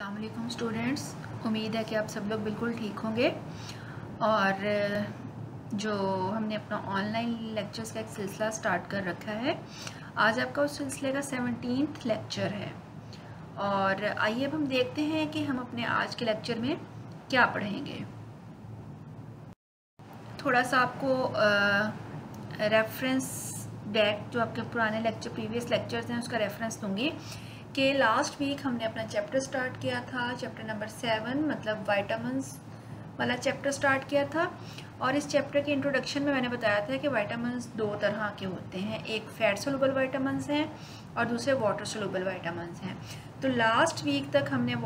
अस्सलाम वालेकुम स्टूडेंट्स, उम्मीद है कि आप सब लोग बिल्कुल ठीक होंगे। और जो हमने अपना ऑनलाइन लेक्चर्स का एक सिलसिला स्टार्ट कर रखा है, आज आपका उस सिलसिले का 17th लेक्चर है। और आइए अब हम देखते हैं कि हम अपने आज के लेक्चर में क्या पढ़ेंगे। थोड़ा सा आपको रेफरेंस बैक जो आपके पुराने लेक्चर प्रीवियस लेक्चर्स हैं उसका रेफरेंस दूंगी कि लास्ट वीक हमने अपना चैप्टर स्टार्ट किया था, चैप्टर नंबर 7 मतलब वाइटामिन्स वाला चैप्टर स्टार्ट किया था। और इस चैप्टर के इंट्रोडक्शन में मैंने बताया था कि वाइटामिन्स दो तरह के होते हैं, एक फैट सोलुबल वाइटामिन्स हैं और दूसरे वाटर सोलुबल वाइटामिन्स हैं। तो लास्ट वीक तक हमने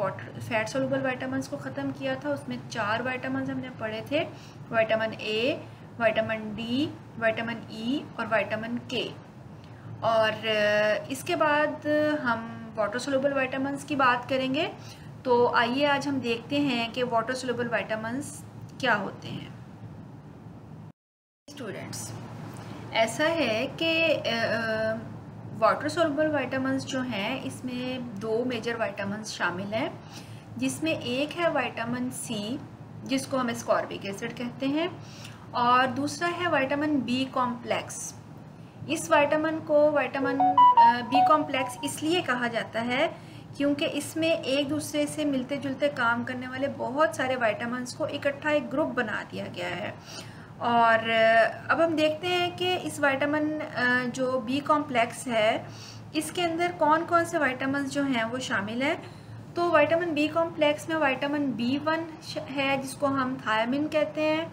फैट सोलुबल वाइटामिन्स को ख़त्म किया था। उसमें 4 वाइटामिन्स हमने पढ़े थे, vitamin A, vitamin D, vitamin E और विटामिन के। और इसके बाद हम वाटर सोलुबल वाइटामिन्स की बात करेंगे। तो आइए आज हम देखते हैं कि वाटर सोलुबल वाइटामिन्स क्या होते हैं। स्टूडेंट्स, ऐसा है कि वाटर सोलुबल वाइटामिन्स जो हैं इसमें 2 मेजर वाइटामिन्स शामिल हैं, जिसमें एक है विटामिन सी जिसको हम एस्कॉर्बिक एसिड कहते हैं, और दूसरा है विटामिन बी कॉम्प्लेक्स। इस विटामिन को विटामिन बी कॉम्प्लेक्स इसलिए कहा जाता है क्योंकि इसमें एक दूसरे से मिलते जुलते काम करने वाले बहुत सारे विटामिन्स को इकट्ठा एक ग्रुप बना दिया गया है। और अब हम देखते हैं कि इस विटामिन जो बी कॉम्प्लेक्स है इसके अंदर कौन कौन से विटामिन्स जो हैं वो शामिल हैं। तो विटामिन बी कॉम्प्लेक्स में विटामिन B1 है जिसको हम थायमिन कहते हैं,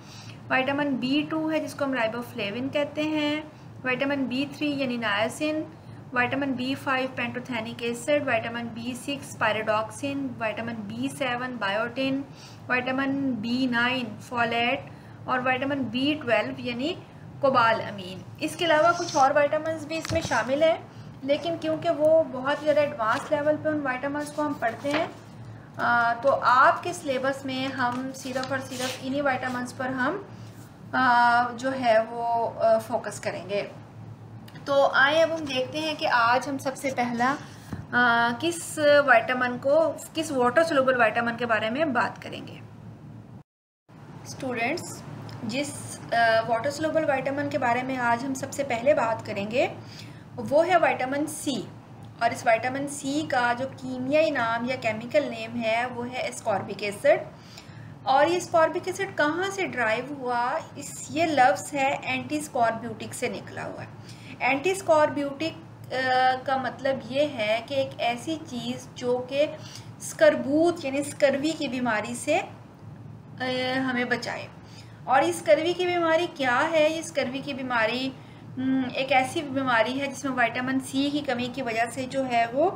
विटामिन B2 है जिसको हम राइबोफ्लेविन कहते हैं, विटामिन B3 यानी नायासिन, vitamin B5 pantothenic acid, vitamin B6 pyridoxine, vitamin B7 biotin, vitamin B9 folate और विटामिन B12 यानी कोबाल अमीन। इसके अलावा कुछ और विटामिन्स भी इसमें शामिल हैं, लेकिन क्योंकि वो बहुत ज़्यादा एडवांस लेवल पे उन विटामिन्स को हम पढ़ते हैं तो आपके सिलेबस में हम सिर्फ और सिर्फ इन्हीं विटामिन्स पर हम जो है वो फोकस करेंगे। तो आए अब हम देखते हैं कि आज हम सबसे पहला किस वाटर सोलुबल विटामिन के बारे में बात करेंगे। स्टूडेंट्स, जिस वाटर सोलुबल विटामिन के बारे में आज हम सबसे पहले बात करेंगे वो है विटामिन सी। और इस विटामिन सी का जो कीमियाई नाम या केमिकल नेम है वो है एस्कॉर्बिक एसिड। और ये एस्कॉर्बिक एसिड कहाँ से ड्राइव हुआ, ये लफ्ज़ है एंटी स्कॉर्ब्यूटिक से निकला हुआ है। एंटी स्कॉर्ब्यूटिक का मतलब ये है कि एक ऐसी चीज़ जो कि स्कर्बूत यानी स्कर्वी की बीमारी से हमें बचाए। और इस स्कर्वी की बीमारी क्या है? ये स्कर्वी की बीमारी एक ऐसी बीमारी है जिसमें विटामिन सी की कमी की वजह से जो है वो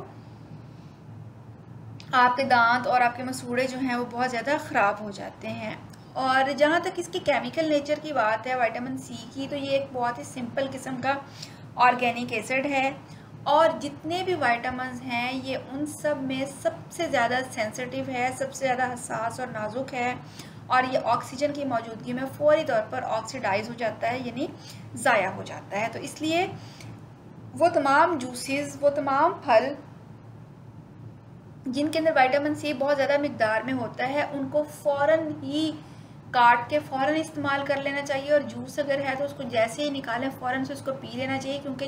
आपके दांत और आपके मसूड़े जो हैं वो बहुत ज़्यादा ख़राब हो जाते हैं। और जहाँ तक इसकी केमिकल नेचर की बात है विटामिन सी की, तो ये एक बहुत ही सिंपल किस्म का ऑर्गेनिक एसिड है। और जितने भी विटामिन्स हैं ये उन सब में सबसे ज़्यादा सेंसिटिव है, सबसे ज़्यादा हसास और नाजुक है। और ये ऑक्सीजन की मौजूदगी में फौरी तौर पर ऑक्सीडाइज हो जाता है यानी ज़ाया हो जाता है। तो इसलिए वो तमाम जूसेस, वो तमाम फल जिनके अंदर विटामिन सी बहुत ज़्यादा मिकदार में होता है उनको फ़ौरन ही काट के फ़ौरन इस्तेमाल कर लेना चाहिए। और जूस अगर है तो उसको जैसे ही निकालें फ़ौरन से उसको पी लेना चाहिए, क्योंकि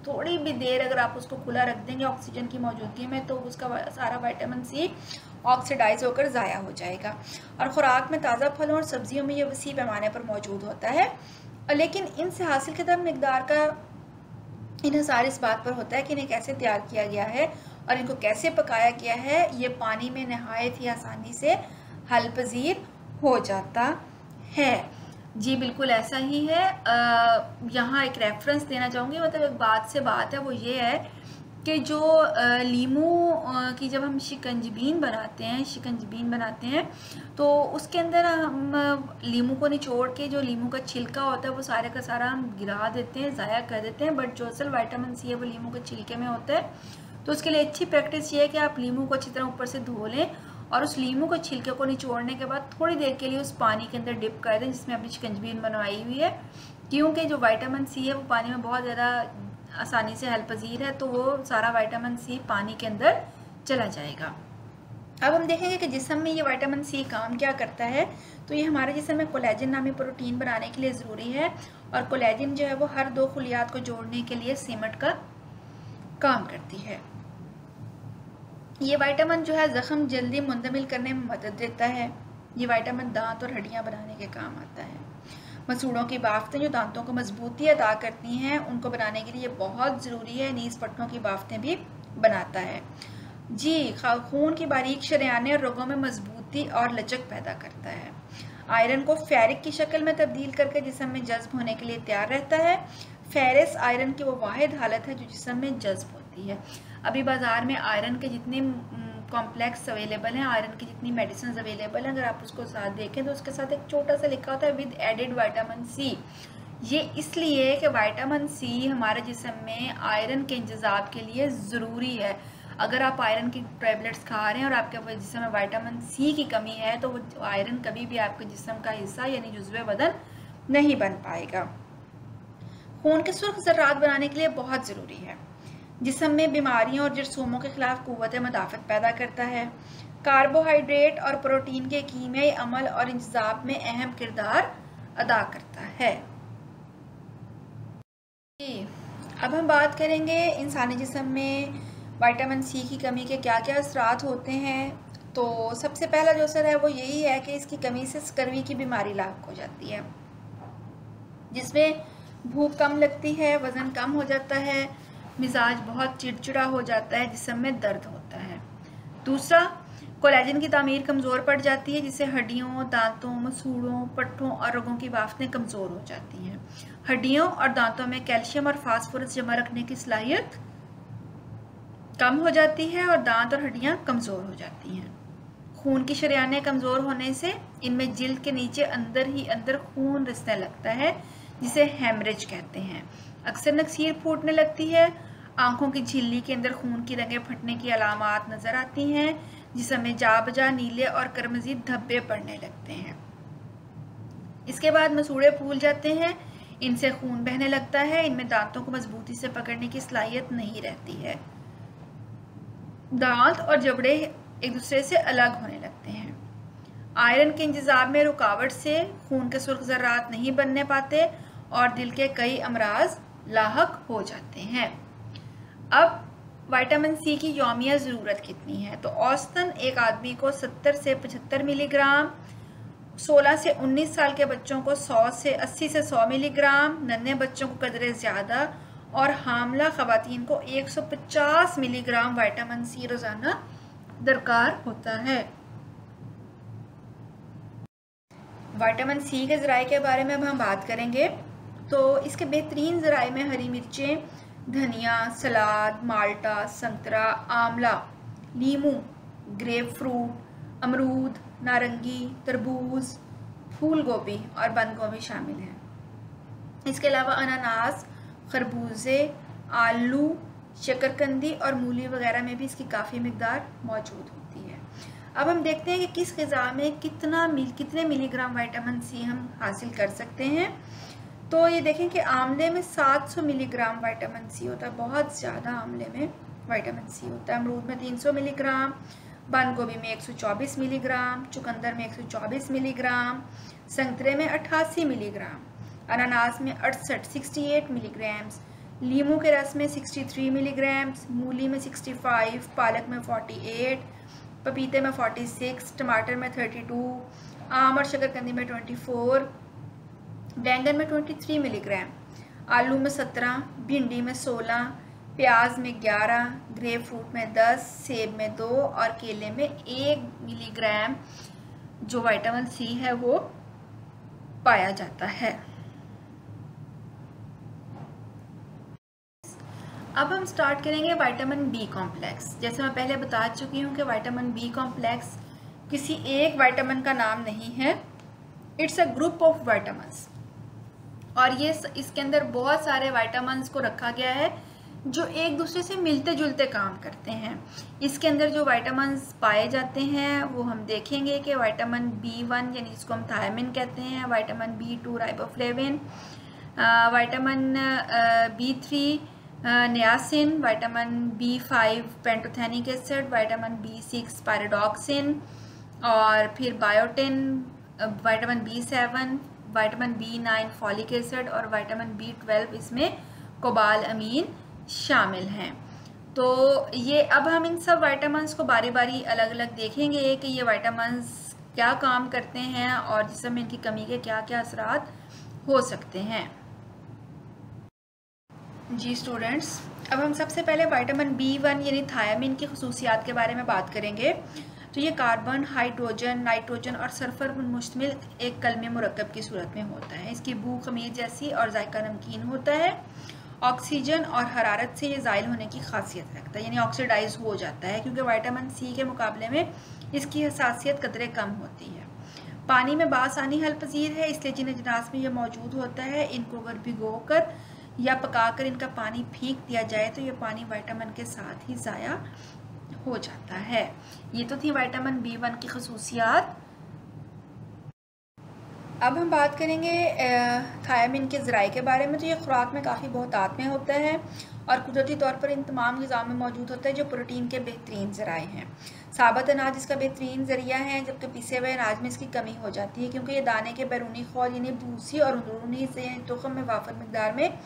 थोड़ी भी देर अगर आप उसको खुला रख देंगे ऑक्सीजन की मौजूदगी में तो उसका सारा विटामिन सी ऑक्सीडाइज होकर ज़ाया हो जाएगा। और ख़ुराक में ताज़ा फलों और सब्जियों में ये वसी पैमाने पर मौजूद होता है। लेकिन इनसे हासिल किया मकदार का इन्हिसार इस बात पर होता है कि इन्हें कैसे तैयार किया गया है और इनको कैसे पकाया गया है। ये पानी में नहायत ही आसानी से हल पजीर हो जाता है। जी बिल्कुल ऐसा ही है। यहाँ एक रेफरेंस देना चाहूँगी, मतलब एक बात से बात है, वो ये है कि जो लीमू की जब हम शिकंजबीन बनाते हैं तो उसके अंदर हम लीमू को निचोड़ के जो लीमू का छिलका होता है वो सारे का सारा हम गिरा देते हैं, ज़ाया कर देते हैं। बट जो असल विटामिन सी है वो लीमू के छिलके में होता है। तो उसके लिए अच्छी प्रैक्टिस ये है कि आप लीमू को अच्छी तरह ऊपर से धो लें और उस लीमू के छिलके को निचोड़ने के बाद थोड़ी देर के लिए उस पानी के अंदर डिप कर दें जिसमें अपनी शिकंजबीन बनवाई हुई है, क्योंकि जो विटामिन सी है वो पानी में बहुत ज़्यादा आसानी से हल पजीर है, तो वो सारा विटामिन सी पानी के अंदर चला जाएगा। अब हम देखेंगे कि जिस्म में ये विटामिन सी काम क्या करता है। तो ये हमारे जिस्म में कोलेजन नामी प्रोटीन बनाने के लिए ज़रूरी है, और कोलेजन जो है वो हर दो खुलियात को जोड़ने के लिए सीमेंट का काम करती है। ये विटामिन जो है ज़ख्म जल्दी मुंतमिल करने में मदद देता है। ये विटामिन दांत और हड्डियां बनाने के काम आता है। मसूड़ों की बाफ्तें जो दांतों को मजबूती अदा करती हैं, उनको बनाने के लिए बहुत ज़रूरी है। नीज़ पट्टों की बाफ्तें भी बनाता है। जी, खून की बारीक शरेयानें और रगों में मजबूती और लचक पैदा करता है। आयरन को फेरिक की शक्ल में तब्दील करके जिस्म में जज्ब होने के लिए तैयार रहता है। फेरस आयरन की वो वाहिद हालत है जो जिस्म में जज्ब होती है। अभी बाज़ार में आयरन के जितने कॉम्प्लेक्स अवेलेबल हैं, आयरन की जितनी मेडिसिन अवेलेबल हैं, अगर आप उसको साथ देखें तो उसके साथ एक छोटा सा लिखा होता है विद एडेड विटामिन सी। ये इसलिए कि विटामिन सी हमारे जिस्म में आयरन के इंतज़ाम के लिए ज़रूरी है। अगर आप आयरन की टैबलेट्स खा रहे हैं और आपके जिस्म में विटामिन सी की कमी है तो वो आयरन कभी भी आपके जिस्म का हिस्सा यानी जुज़्वे बदन नहीं बन पाएगा। खून के सुर्ख ज़र्रात बनाने के लिए बहुत ज़रूरी है। जिस्म में बीमारियों और जरसूमों के खिलाफ क़ुव्वत मदाफ़त पैदा करता है। कार्बोहाइड्रेट और प्रोटीन के कीमियाई अमल और इंतज़ाम में अहम किरदार अदा करता है। अब हम बात करेंगे इंसानी जिस्म में विटामिन सी की कमी के क्या क्या असरात होते हैं। तो सबसे पहला जो असर है वो यही है कि इसकी कमी से स्कर्वी की बीमारी लाक हो जाती है, जिसमें भूख कम लगती है, वज़न कम हो जाता है, मिजाज बहुत चिड़चिड़ा हो जाता है, जिस्म में दर्द होता है। दूसरा, कोलेजन की तामीर कमज़ोर पड़ जाती है, जिससे हड्डियों, दांतों, मसूड़ों, पट्टों और रगों की बाफ्तें कमज़ोर हो जाती हैं। हड्डियों और दांतों में कैल्शियम और फास्फोरस जमा रखने की सलाहियत कम हो जाती है और दांत और हड्डियां कमज़ोर हो जाती हैं। खून की शरेयानें कमज़ोर होने से इनमें जिल्द के नीचे अंदर ही अंदर खून रिसने लगता है, जिसे हेमरेज कहते हैं। अक्सर नक्सीर फूटने लगती है। आंखों की झिल्ली के अंदर खून की रंगें फटने की अलामात नज़र आती हैं, जिसमें जा बजा नीले और करमजी धब्बे पड़ने लगते हैं। इसके बाद मसूड़े फूल जाते हैं, इनसे खून बहने लगता है, इनमें दांतों को मजबूती से पकड़ने की सलाहियत नहीं रहती है। दांत और जबड़े एक दूसरे से अलग होने लगते हैं। आयरन के इंतज़ाम में रुकावट से खून के सुर्ख ज़र्रात नहीं बनने पाते और दिल के कई अमराज लाहक हो जाते हैं। अब विटामिन सी की यौमिया ज़रूरत कितनी है? तो औसतन एक आदमी को 70 से 75 मिलीग्राम, 16 से 19 साल के बच्चों को 80 से 100 मिलीग्राम, नन्हे बच्चों को कदरे ज़्यादा और हामला ख़वातीन को 150 मिलीग्राम विटामिन सी रोज़ाना दरकार होता है। विटामिन सी के ज़राए के बारे में अब हम बात करेंगे। तो इसके बेहतरीन ज़राए में हरी मिर्चें, धनिया, सलाद, माल्टा, संतरा, आंवला, नींबू, ग्रेप फ्रूट, अमरूद, नारंगी, तरबूज, फूल गोभी और बंद गोभी शामिल हैं। इसके अलावा अनानास, खरबूजे, आलू, शकरकंदी और मूली वगैरह में भी इसकी काफ़ी मिकदार मौजूद होती है। अब हम देखते हैं कि किस ग़िज़ा में कितने मिलीग्राम विटामिन सी हम हासिल कर सकते हैं। तो ये देखें कि आंवले में 700 मिलीग्राम विटामिन सी होता है, बहुत ज़्यादा आंवले में विटामिन सी होता है। अमरूद में 300 मिलीग्राम, बंद गोभी में 124 मिलीग्राम, चुकंदर में 124 मिलीग्राम, संतरे में 88 मिलीग्राम, अनानास में 68 मिलीग्राम, लीमू के रस में 63 मिलीग्राम, मूली में 65, पालक में 48, पपीते में 46, टमाटर में 32, आम और शकरकंदी में 24, बैंगन में 23 मिलीग्राम, आलू में 17, भिंडी में 16, प्याज में 11, ग्रेप फ्रूट में 10, सेब में 2 और केले में 1 मिलीग्राम जो विटामिन सी है वो पाया जाता है। अब हम स्टार्ट करेंगे विटामिन बी कॉम्प्लेक्स। जैसे मैं पहले बता चुकी हूँ कि विटामिन बी कॉम्प्लेक्स किसी एक विटामिन का नाम नहीं है, it's a group of vitamins, और ये इसके अंदर बहुत सारे विटामिन्स को रखा गया है जो एक दूसरे से मिलते जुलते काम करते हैं। इसके अंदर जो विटामिन्स पाए जाते हैं वो हम देखेंगे कि विटामिन B1 यानी जिसको हम थायमिन कहते हैं, vitamin B2 riboflavin, vitamin B3 niacin, vitamin B5 pantothenic acid, vitamin B6 pyridoxine, और फिर biotin, vitamin B7, vitamin B9 folic acid और विटामिन B12 इसमें कोबाल अमीन शामिल हैं। तो ये अब हम इन सब विटामिन्स को बारी बारी अलग अलग देखेंगे कि ये विटामिन्स क्या काम करते हैं और जिसमें इनकी कमी के क्या क्या असरात हो सकते हैं। जी स्टूडेंट्स, अब हम सबसे पहले विटामिन B1 यानी थायामीन की खसूसियात के बारे में बात करेंगे। तो ये कार्बन, हाइड्रोजन, नाइट्रोजन और सल्फर पर मुश्तमिल एक कलमे मुरक्कब की सूरत में होता है। इसकी बू खमीर जैसी और जायका नमकीन होता है। ऑक्सीजन और हरारत से ये ज़ाइल होने की खासियत रखता है, यानी ऑक्सीडाइज हो जाता है, क्योंकि विटामिन C के मुकाबले में इसकी हसासियत कदरे कम होती है। पानी में बासानी हल पजीर है, इसलिए जिन अजनास में यह मौजूद होता है इनको अगर भिगो कर या पकाकर इनका पानी फेंक दिया जाए तो ये पानी विटामिन के साथ ही ज़ाया हो जाता है। ये तो थी विटामिन B1 की खसूसियात। अब हम बात करेंगे थायामीन के ज़राए के बारे में। तो ये खुराक में काफ़ी बहुतात में होता है और कुदरती तौर पर इन तमाम ग़िज़ा में मौजूद होता है जो प्रोटीन के बेहतरीन ज़राए हैं। साबुत अनाज इसका बेहतरीन ज़रिया है, जबकि पिसे हुए अनाज में इसकी कमी हो जाती है, क्योंकि ये दाने के बैरूनी खौल यानी भूसी और अंदरूनी हिस्से यानी तुख़म में वाफर मकदार में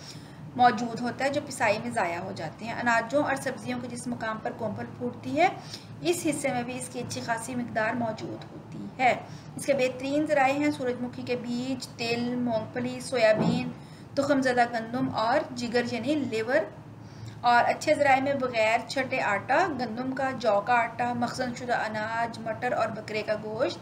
मौजूद होता है, जो पिसाई में ज़ाया हो जाते हैं। अनाजों और सब्जियों के जिस मुकाम पर कोंपल फूटती है इस हिस्से में भी इसकी अच्छी खासी मकदार मौजूद होती है। इसके बेहतरीन ज़राए हैं सूरजमुखी के बीज, तिल, मूंगफली, सोयाबीन, तुखमज़दा गंदम और जिगर यानी लिवर। और अच्छे ज़राए में बग़ैर छटे आटा, गंदम का, जौ का आटा, मखज़न शुदा अनाज, मटर और बकरे का गोश्त,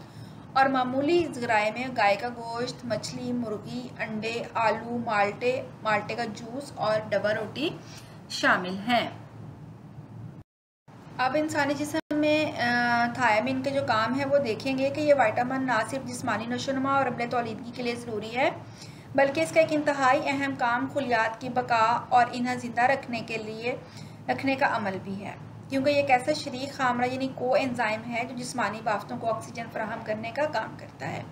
और मामूली ज़राए में गाय का गोश्त, मछली, मुर्गी, अंडे, आलू, माल्टे का जूस और डबा रोटी शामिल हैं। अब इंसानी जिस्म में थायामीन के जो काम है वो देखेंगे कि ये विटामिन ना सिर्फ जिस्मानी नशोनुमा और अमले तौलीदगी के लिए ज़रूरी है, बल्कि इसका एक इंतहाई अहम काम खुलियात की बका और इन्हें ज़िंदा रखने का अमल भी है, क्योंकि ये एक ऐसा शरीक खामरा यानी को एंजाइम है जो जिस्मानी बाफ्तों को ऑक्सीजन फराहम करने का काम करता है।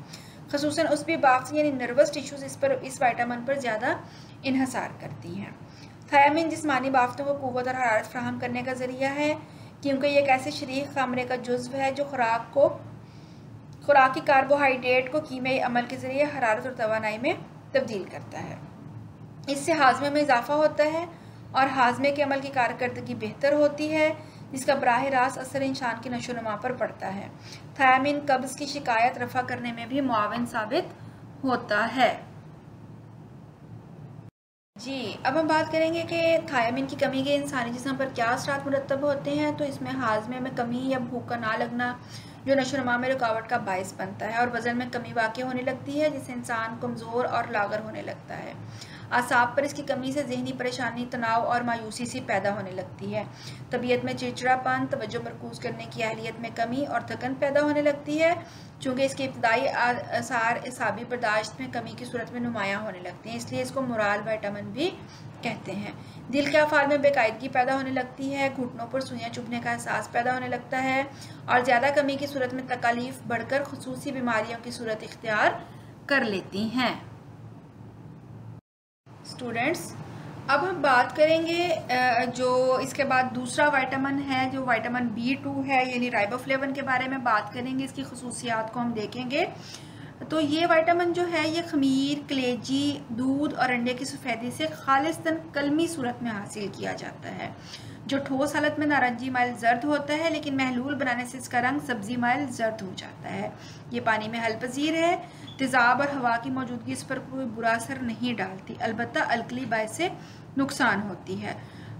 ख़ुसूसन उसबी बाफ्त यानी नर्वस टिश्यूज़ इस विटामिन पर ज़्यादा इन्हसार करती हैं। थायामीन जिस्मानी बाफ्तों को क़ुव्वत और हरारत फराहम करने का ज़रिया है, क्योंकि ये एक ऐसे शरीक खामरे का जुज़्व है जो खुराक की कार्बोहाइड्रेट को कीमियाई अमल के ज़रिए हरारत और तवानाई में तब्दील करता है। इससे हाजमे में इजाफा होता है और हाजमे के अमल की कारकर्दगी बेहतर होती है, जिसका बराह रास्त असर इंसान की नशोनुमा पर पड़ता है। थायामीन कब्ज़ की शिकायत रफ़ा करने में भी मुआविन साबित होता है। जी, अब हम बात करेंगे कि थायामीन की कमी के इंसानी जिस्म पर क्या असरात मुरतब होते हैं। तो इसमें हाजमे में कमी या भूख का ना लगना जो नशोनुमा में रुकावट का बायस बनता है, और वज़न में कमी वाक़ई होने लगती है, जिससे इंसान कमज़ोर और लागर होने लगता है। आसाब पर इसकी कमी से ज़हनी परेशानी, तनाव और मायूसी सी पैदा होने लगती है। तबीयत में चिड़चिड़ापन, तवज्जो मरकूज़ करने की अहलियत में कमी और थकन पैदा होने लगती है, चूँकि इसके इब्तदाई आसार एसाबी बर्दाश्त में कमी की सूरत में नुमायाँ होने लगते हैं, इसलिए इसको मोराल विटामिन भी कहते हैं। दिल के अफ़ाल में बेकायदगी पैदा होने लगती है, घुटनों पर सुइयाँ चुभने का एहसास पैदा होने लगता है, और ज़्यादा कमी की सूरत में तकालीफ बढ़कर खुसूसी बीमारियों की सूरत इख्तियार कर लेती हैं। स्टूडेंट्स, अब हम बात करेंगे जो इसके बाद दूसरा विटामिन है जो विटामिन B2 है, यानी राइबोफ्लेविन के बारे में बात करेंगे। इसकी खसूसियात को हम देखेंगे। तो ये विटामिन जो है ये खमीर, कलेजी, दूध और अंडे की सफ़ेदी से खालिस्तन कलमी सूरत में हासिल किया जाता है, जो ठोस हालत में नारंगी माइल जर्द होता है, लेकिन महलूल बनाने से इसका रंग सब्जी माइल जर्द हो जाता है। ये पानी में हल पजीर है, तेज़ाब और हवा की मौजूदगी इस पर कोई बुरा असर नहीं डालती, अलबत्ता अल्कली बाय से नुकसान होती है।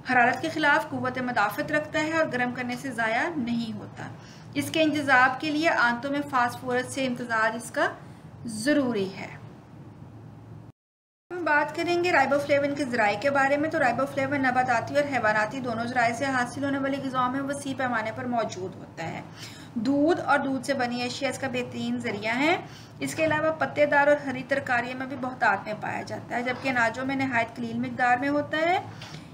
हरारत के खिलाफ क़ुव्वत मदाफ़त रखता है और गर्म करने से ज़ाया नहीं होता। इसके इंतज़ाब के लिए आंतों में फास्फोरस से इम्तज़ाज इसका ज़रूरी है। हम बात करेंगे राइबोफ्लेविन के ज़राए के बारे में। तो राइबोफ्लेविन नबाताती और हैवानाती दोनों ज़राए से हासिल होने वाली ग़िज़ाओं में वसी पैमाने पर मौजूद होता है। दूध और दूध से बनी अशिया इसका बेहतरीन ज़रिया है। इसके अलावा पत्तेदार और हरी तरकारियों में भी बहुतात में पाया जाता है, जबकि अनाजों में नहायत कलील मिकदार में होता है।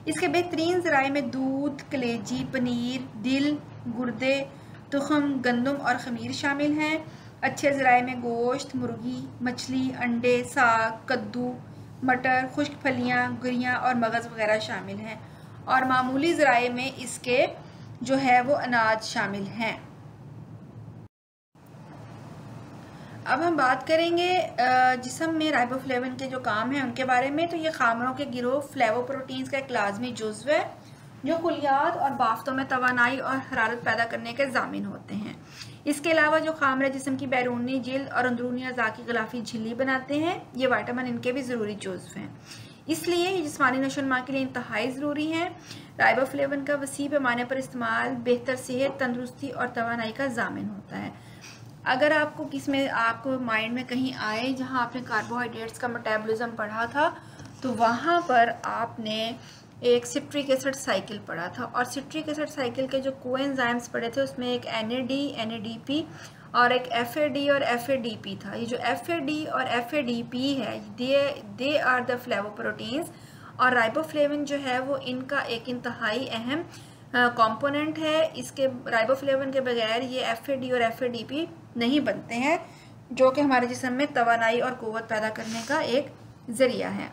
इसके बेहतरीन ज़राए में दूध, कलेजी, पनीर, दिल, गुर्दे, तुखम, गंदम और खमीर शामिल हैं। अच्छे ज़राए में गोश्त, मुर्गी, मछली, अंडे, साग, कद्दू, मटर, खुश्क फलियाँ, गिरियाँ और मगज़ वगैरह शामिल हैं। और मामूली ज़राए में इसके जो है वो अनाज शामिल हैं। अब हम बात करेंगे जिस्म में राइबोफ्लेविन के जो काम हैं उनके बारे में। तो ये खामरों के गिरोह फ्लेवोप्रोटीन्स का एक लाजमी जुज़्व है जो कुलियात और बाफ्तों में तवानाई और हरारत पैदा करने के ज़ामिन होते हैं। इसके अलावा जो खामरे जिस्म की बैरूनी जिल्द और अंदरूनी अज़ा की ग़िलाफ़ी झिल्ली बनाते हैं, ये विटामिन इनके भी ज़रूरी जुज़्व हैं, इसलिए ये जिस्मानी नशोनुमा के लिए इंतहाई ज़रूरी है। राइबोफ्लेविन का वसी पैमाने पर इस्तेमाल बेहतर सेहत, तंदुरुस्ती और तवानाई का ज़ामिन होता है। अगर आपको किसमें आपको माइंड में कहीं आए जहाँ आपने कार्बोहाइड्रेट्स का मेटाबॉलिज्म पढ़ा था, तो वहाँ पर आपने एक सिट्रिक एसिड साइकिल पढ़ा था, और सिट्रिक एसिड साइकिल के जो कोएंजाइम्स पढ़े थे उसमें एक NAD, NADP और एक FAD और FADP था। ये जो FAD और FADP है दे आर द फ्लेवोप्रोटीन्स, और राइबोफ्लेविन जो है वो इनका एक इंतहाई अहम कंपोनेंट है। इसके राइबोफ्लेविन के बगैर ये FAD और FADP नहीं बनते हैं, जो कि हमारे जिस्म में तवानाई और क़ुव्वत पैदा करने का एक ज़रिया है।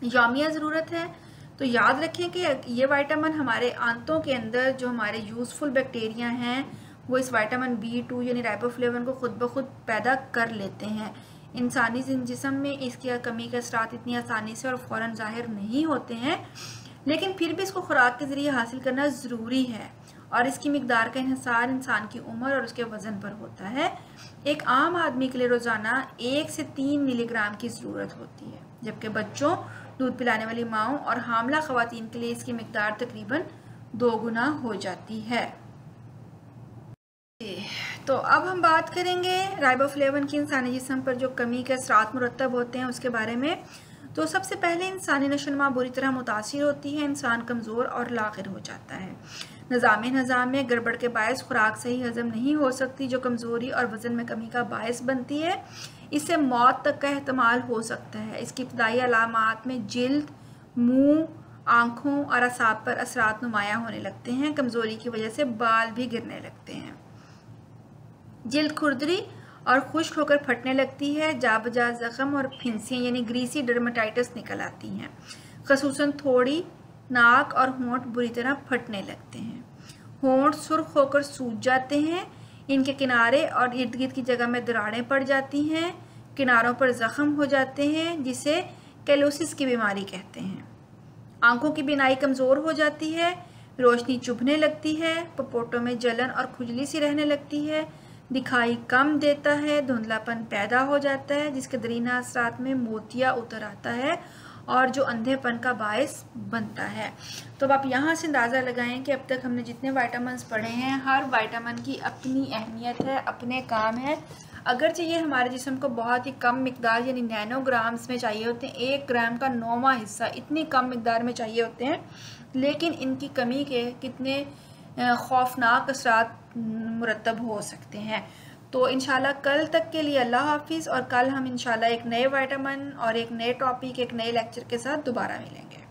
यौमिया ज़रूरत है, तो याद रखें कि ये विटामिन हमारे आंतों के अंदर जो हमारे यूज़फुल बैक्टीरिया हैं वो इस विटामिन B2 यानी राइबोफ्लेविन को खुद ब खुद पैदा कर लेते हैं। इंसानी जिस्म में इसकी कमी के असरात इतनी आसानी से और फ़ौरन ज़ाहिर नहीं होते हैं, लेकिन फिर भी इसको खुराक के ज़रिए हासिल करना ज़रूरी है, और इसकी मिकदार का इन्हिसार इंसान की उम्र और उसके वज़न पर होता है। एक आम आदमी के लिए रोज़ाना 1 से 3 मिलीग्राम की ज़रूरत होती है, जबकि बच्चों, दूध पिलाने वाली माओं और हामला ख़वातीन के लिए इसकी मिकदार तकरीबन 2 गुना हो जाती है। तो अब हम बात करेंगे राइबोफ्लेविन की इंसानी जिस्म पर जो कमी के असरात मुरतब होते हैं उसके बारे में। तो सबसे पहले इंसानी नशोनुमा बुरी तरह मुतासिर होती है, इंसान कमज़ोर और लाग़िर हो जाता है। निज़ाम में गड़बड़ के बायस खुराक सही हज़म नहीं हो सकती, जो कमज़ोरी और वज़न में कमी का बायस बनती है। इससे मौत तक का एहतमाल हो सकता है। इसकी इब्तदाई अलामात में जिल्द, मुंह, आँखों और असाब पर असरात नुमायाँ होने लगते हैं। कमज़ोरी की वजह से बाल भी गिरने लगते हैं, जिल्द खुरदरी और खुश्क होकर फटने लगती है, जाबजा ज़ख्म और फिंसियाँ यानी ग्रीसी डर्मेटाइटिस निकल आती हैं। ख़ुसूसन थोड़ी, नाक और होंठ बुरी तरह फटने लगते हैं। होंठ सुर्ख होकर सूज जाते हैं, इनके किनारे और इर्द गिर्द की जगह में दरारें पड़ जाती हैं, किनारों पर ज़ख्म हो जाते हैं जिसे कैलोसिस की बीमारी कहते हैं। आंखों की बीनाई कमज़ोर हो जाती है, रोशनी चुभने लगती है, पपोटों में जलन और खुजली सी रहने लगती है, दिखाई कम देता है, धुंधलापन पैदा हो जाता है जिसके दरीना असरात में मोतिया उतर आता है और जो अंधेपन का बायस बनता है। तो अब आप यहाँ से अंदाज़ा लगाएं कि अब तक हमने जितने विटामिन्स पढ़े हैं, हर विटामिन की अपनी अहमियत है, अपने काम है। अगरचे ये हमारे जिस्म को बहुत ही कम मिकदार यानी नैनोग्राम्स में चाहिए होते हैं, 1 ग्राम का 9वां हिस्सा इतनी कम मिकदार में चाहिए होते हैं, लेकिन इनकी कमी के कितने खौफनाक असरात मुरतब हो सकते हैं। तो इंशाल्लाह कल तक के लिए अल्लाह हाफिज़, और कल हम इंशाल्लाह एक नए विटामिन और एक नए टॉपिक, एक नए लेक्चर के साथ दोबारा मिलेंगे।